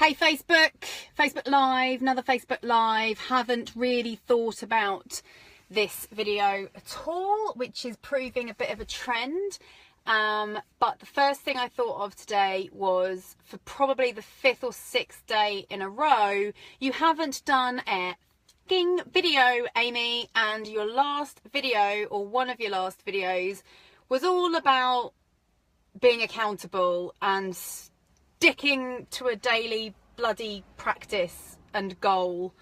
Hey Facebook Live, another Facebook Live. Haven't really thought about this video at all, which is proving a bit of a trend. But the first thing I thought of today was, for probably the 5th or 6th day in a row, you haven't done a f***ing video, Amy, and your last video, or one of your last videos, was all about being accountable and sticking to a daily bloody practice and goal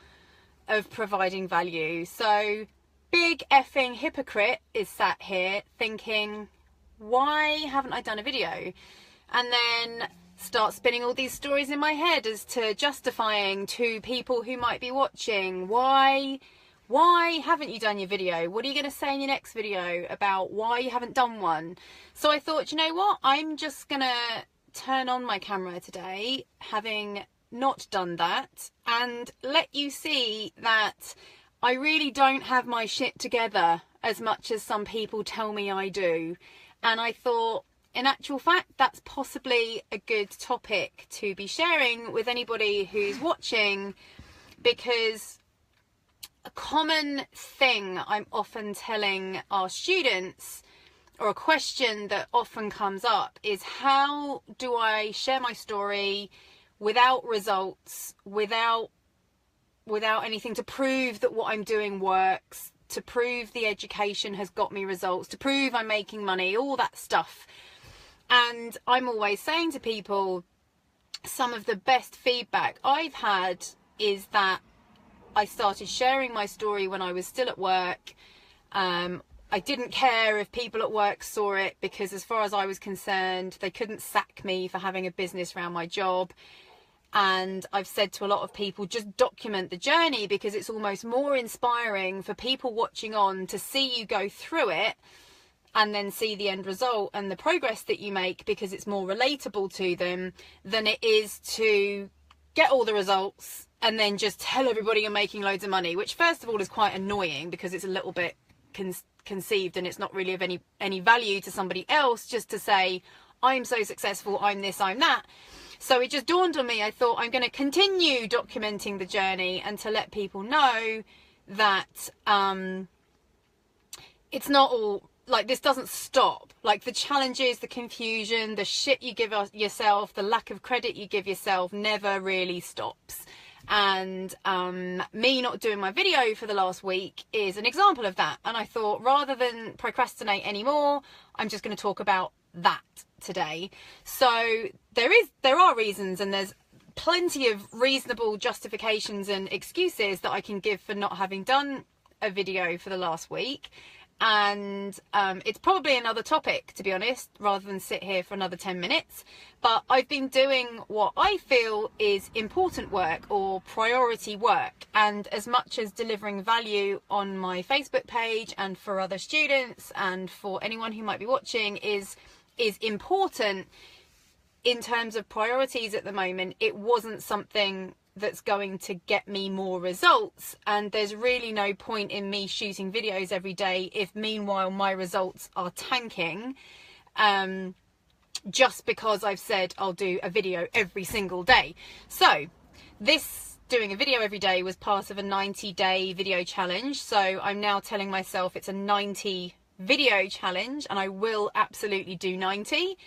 of providing value. So big effing hypocrite is sat here thinking, why haven't I done a video? And then start spinning all these stories in my head as to justifying to people who might be watching, why haven't you done your video? What are you going to say in your next video about why you haven't done one? So I thought, you know what, I'm just going to turn on my camera today, having not done that, and let you see that I really don't have my shit together as much as some people tell me I do. And I thought, in actual fact, that's possibly a good topic to be sharing with anybody who's watching, because a common thing I'm often telling our students, or a question that often comes up, is how do I share my story without results, without anything to prove that what I'm doing works, to prove the education has got me results, to prove I'm making money, all that stuff. And I'm always saying to people, some of the best feedback I've had is that I started sharing my story when I was still at work. I didn't care if people at work saw it, because as far as I was concerned, they couldn't sack me for having a business around my job. And I've said to a lot of people, just document the journey, because it's almost more inspiring for people watching on to see you go through it and then see the end result and the progress that you make, because it's more relatable to them than it is to get all the results and then just tell everybody you're making loads of money, which first of all is quite annoying because it's a little bit conceived and it's not really of any value to somebody else, just to say, I'm so successful, I'm this, I'm that. So it just dawned on me, I thought I'm going to continue documenting the journey and to let people know that it's not all, like, this doesn't stop. Like, the challenges, the confusion, the shit you give yourself, the lack of credit you give yourself never really stops. And me not doing my video for the last week is an example of that. And I thought, rather than procrastinate anymore, I'm just going to talk about that today. So there are reasons, and there's plenty of reasonable justifications and excuses that I can give for not having done a video for the last week. And it's probably another topic, to be honest, rather than sit here for another 10 minutes. But I've been doing what I feel is important work, or priority work. And as much as delivering value on my Facebook page and for other students and for anyone who might be watching is important in terms of priorities at the moment, it wasn't something that's going to get me more results. And there's really no point in me shooting videos every day if meanwhile my results are tanking, just because I've said I'll do a video every single day. So this doing a video every day was part of a 90-day video challenge. So I'm now telling myself it's a 90 video challenge, and I will absolutely do 90.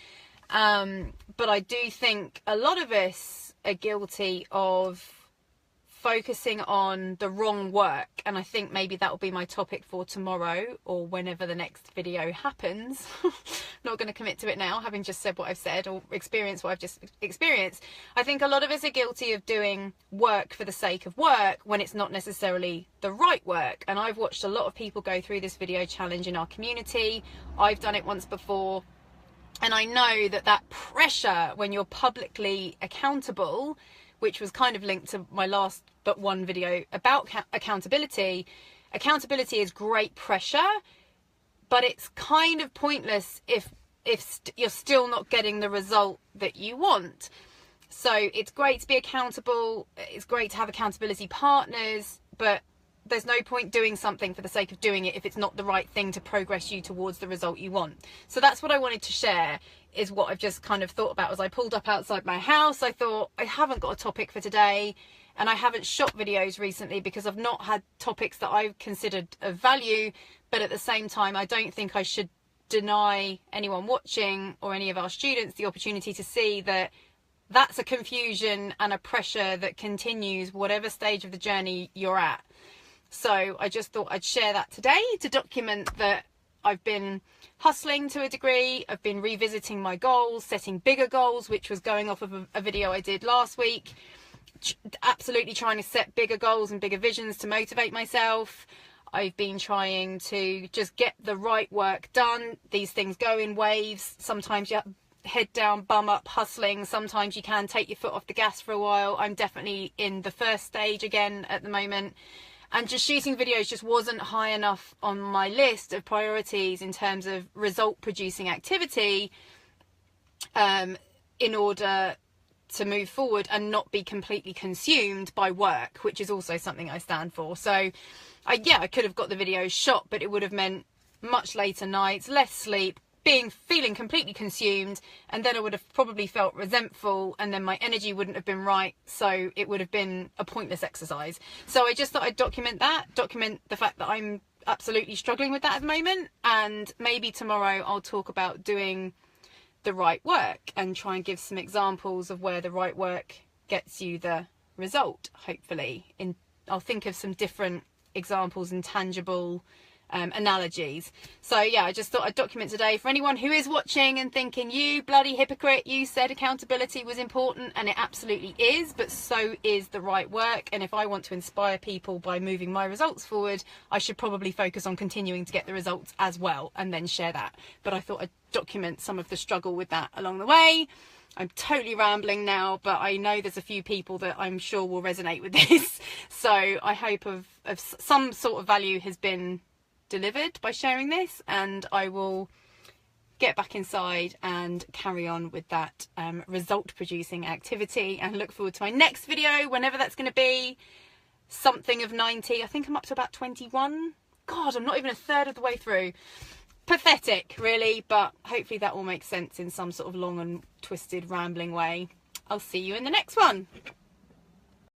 But I do think a lot of us are guilty of focusing on the wrong work, and I think maybe that will be my topic for tomorrow, or whenever the next video happens. Not going to commit to it now, having just said what I've said, or experienced what I've just experienced. I think a lot of us are guilty of doing work for the sake of work when it's not necessarily the right work. And I've watched a lot of people go through this video challenge in our community. I've done it once before. And I know that pressure when you're publicly accountable, which was kind of linked to my last but one video about accountability. Accountability is great pressure, but it's kind of pointless if you're still not getting the result that you want. So it's great to be accountable. It's great to have accountability partners, but there's no point doing something for the sake of doing it if it's not the right thing to progress you towards the result you want. So that's what I wanted to share, is what I've just kind of thought about as I pulled up outside my house. I thought, I haven't got a topic for today, and I haven't shot videos recently because I've not had topics that I've considered of value, but at the same time I don't think I should deny anyone watching or any of our students the opportunity to see that that's a confusion and a pressure that continues whatever stage of the journey you're at. So I just thought I'd share that today to document that I've been hustling to a degree. I've been revisiting my goals, setting bigger goals, which was going off of a video I did last week. Absolutely trying to set bigger goals and bigger visions to motivate myself. I've been trying to just get the right work done. These things go in waves. Sometimes you head down, bum up, hustling. Sometimes you can take your foot off the gas for a while. I'm definitely in the first stage again at the moment. And just shooting videos just wasn't high enough on my list of priorities in terms of result producing activity in order to move forward and not be completely consumed by work, which is also something I stand for. So I could have got the videos shot, but it would have meant much later nights, less sleep, feeling completely consumed, and then I would have probably felt resentful, and then my energy wouldn't have been right, so it would have been a pointless exercise. So I just thought I'd document the fact that I'm absolutely struggling with that at the moment, and maybe tomorrow I'll talk about doing the right work and try and give some examples of where the right work gets you the result, hopefully. I'll think of some different examples and tangible analogies. So yeah, I just thought I'd document today for anyone who is watching and thinking, you bloody hypocrite, you said accountability was important, and it absolutely is, but so is the right work. And if I want to inspire people by moving my results forward, I should probably focus on continuing to get the results as well and then share that. But I thought I'd document some of the struggle with that along the way. I'm totally rambling now, but I know there's a few people that I'm sure will resonate with this. So I hope of some sort of value has been delivered by sharing this, and I will get back inside and carry on with that result producing activity, and look forward to my next video, whenever that's going to be. Something of 90. I think I'm up to about 21. God, I'm not even a third of the way through. Pathetic, really, but hopefully that all makes sense in some sort of long and twisted rambling way. I'll see you in the next one.